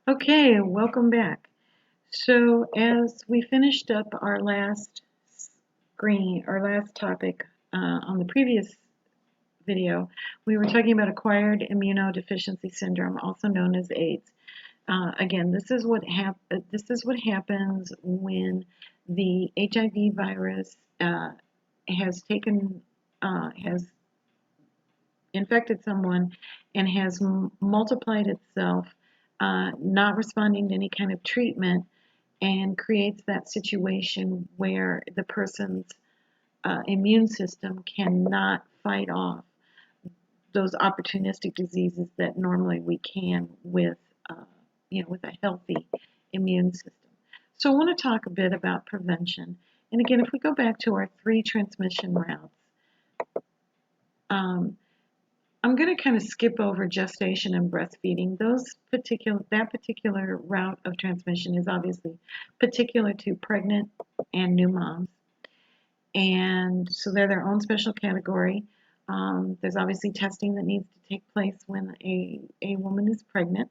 Okay, welcome back. So, as we finished up our last our last topic on the previous video, we were talking about acquired immunodeficiency syndrome, also known as AIDS. Again, this is what happens when the HIV virus has infected someone and has multiplied itself, not responding to any kind of treatment, and creates that situation where the person's immune system cannot fight off those opportunistic diseases that normally we can uh, with a healthy immune system. So I want to talk a bit about prevention. And again, if we go back to our three transmission routes, um, I'm going to kind of skip over gestation and breastfeeding. That particular route of transmission is obviously particular to pregnant and new moms, and so they're their own special category. There's obviously testing that needs to take place when a woman is pregnant.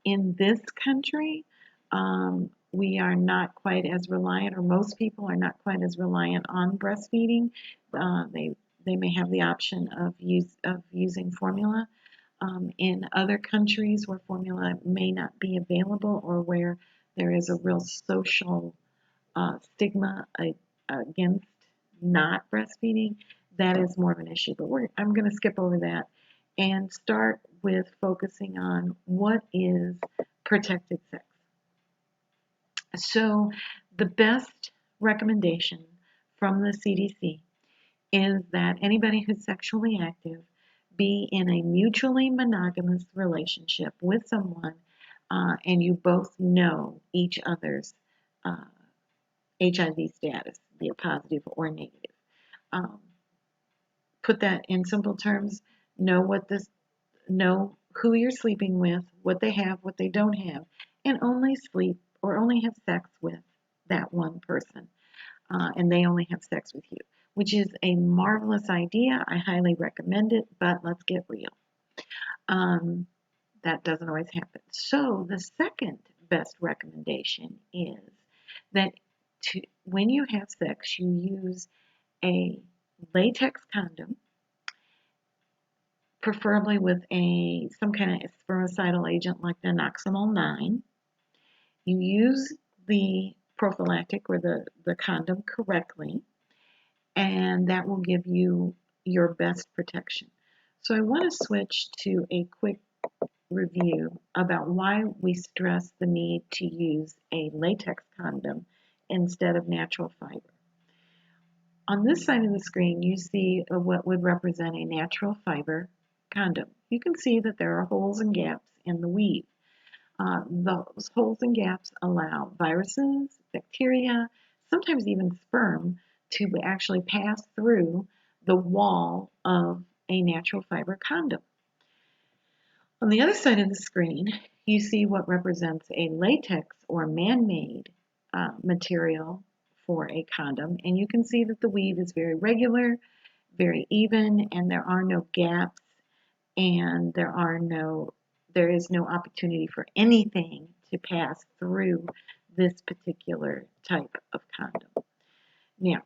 In this country, we are not quite as reliant, or most people are not quite as reliant on breastfeeding. They may have the option of using formula. In other countries where formula may not be available, or where there is a real social stigma against not breastfeeding, that is more of an issue. But I'm going to skip over that and start with focusing on what is protected sex. So, the best recommendation from the CDC is that anybody who's sexually active be in a mutually monogamous relationship with someone, and you both know each other's uh, HIV status, be it positive or negative. Um, put that in simple terms. Know know who you're sleeping with, what they have, what they don't have, and only sleep or only have sex with that one person, and they only have sex with you, which is a marvelous idea. I highly recommend it, but let's get real. Um, that doesn't always happen. So the second best recommendation is that when you have sex, you use a latex condom, preferably with some kind of spermicidal agent like naloxone 9. You use the prophylactic or the condom correctly, and that will give you your best protection. So I want to switch to a quick review about why we stress the need to use a latex condom instead of natural fiber. On this side of the screen, you see what would represent a natural fiber condom. You can see that there are holes and gaps in the weave. Those holes and gaps allow viruses, bacteria, sometimes even sperm to actually pass through the wall of a natural fiber condom. On the other side of the screen, you see what represents a latex or man-made material for a condom, and you can see that the weave is very regular, very even, and there are no gaps, and there is no opportunity for anything to pass through this particular type of condom. Now,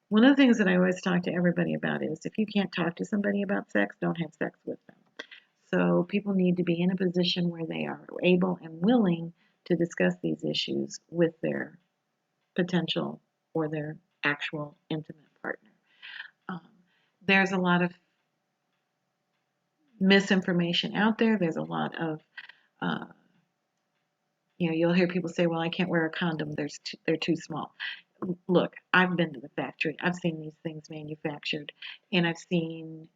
one of the things that I always talk to everybody about is if you can't talk to somebody about sex, don't have sex with them. So people need to be in a position where they are able and willing to discuss these issues with their potential or their actual intimate partner. Um, there's a lot of misinformation out there. There's a lot of, uh, you'll hear people say, well, I can't wear a condom. They're too small. Look, I've been to the factory. I've seen these things manufactured, and I've seen,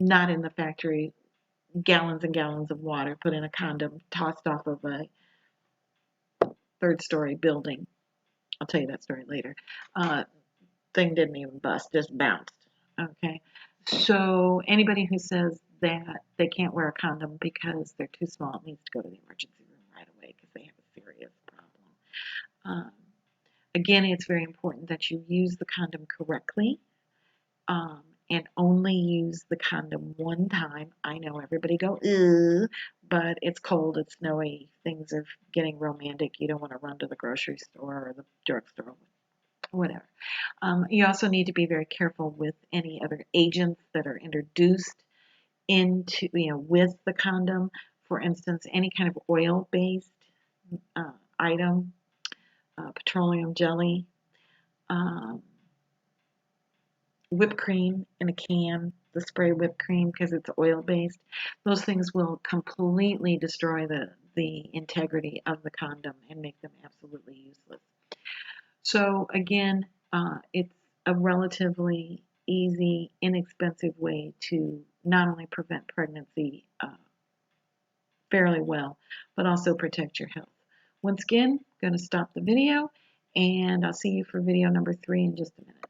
not in the factory, gallons and gallons of water put in a condom tossed off of a third-story building. I'll tell you that story later. Uh, Thing didn't even bust, just bounced. Okay, so anybody who says that they can't wear a condom because they're too small needs to go to the emergency room right away because they have a serious problem. Um, Again, it's very important that you use the condom correctly, and only use the condom one time. I know everybody go, ugh, but it's cold, it's snowy, things are getting romantic. You don't want to run to the grocery store or the drugstore, whatever. You also need to be very careful with any other agents that are introduced into, with the condom. For instance, any kind of oil-based item, petroleum jelly, um, whipped cream in a can, the spray whipped cream because it's oil-based. Those things will completely destroy the integrity of the condom and make them absolutely useless. So again, it's a relatively easy, inexpensive way to not only prevent pregnancy fairly well, but also protect your health. Once again, I'm going to stop the video, and I'll see you for video number 3 in just a minute.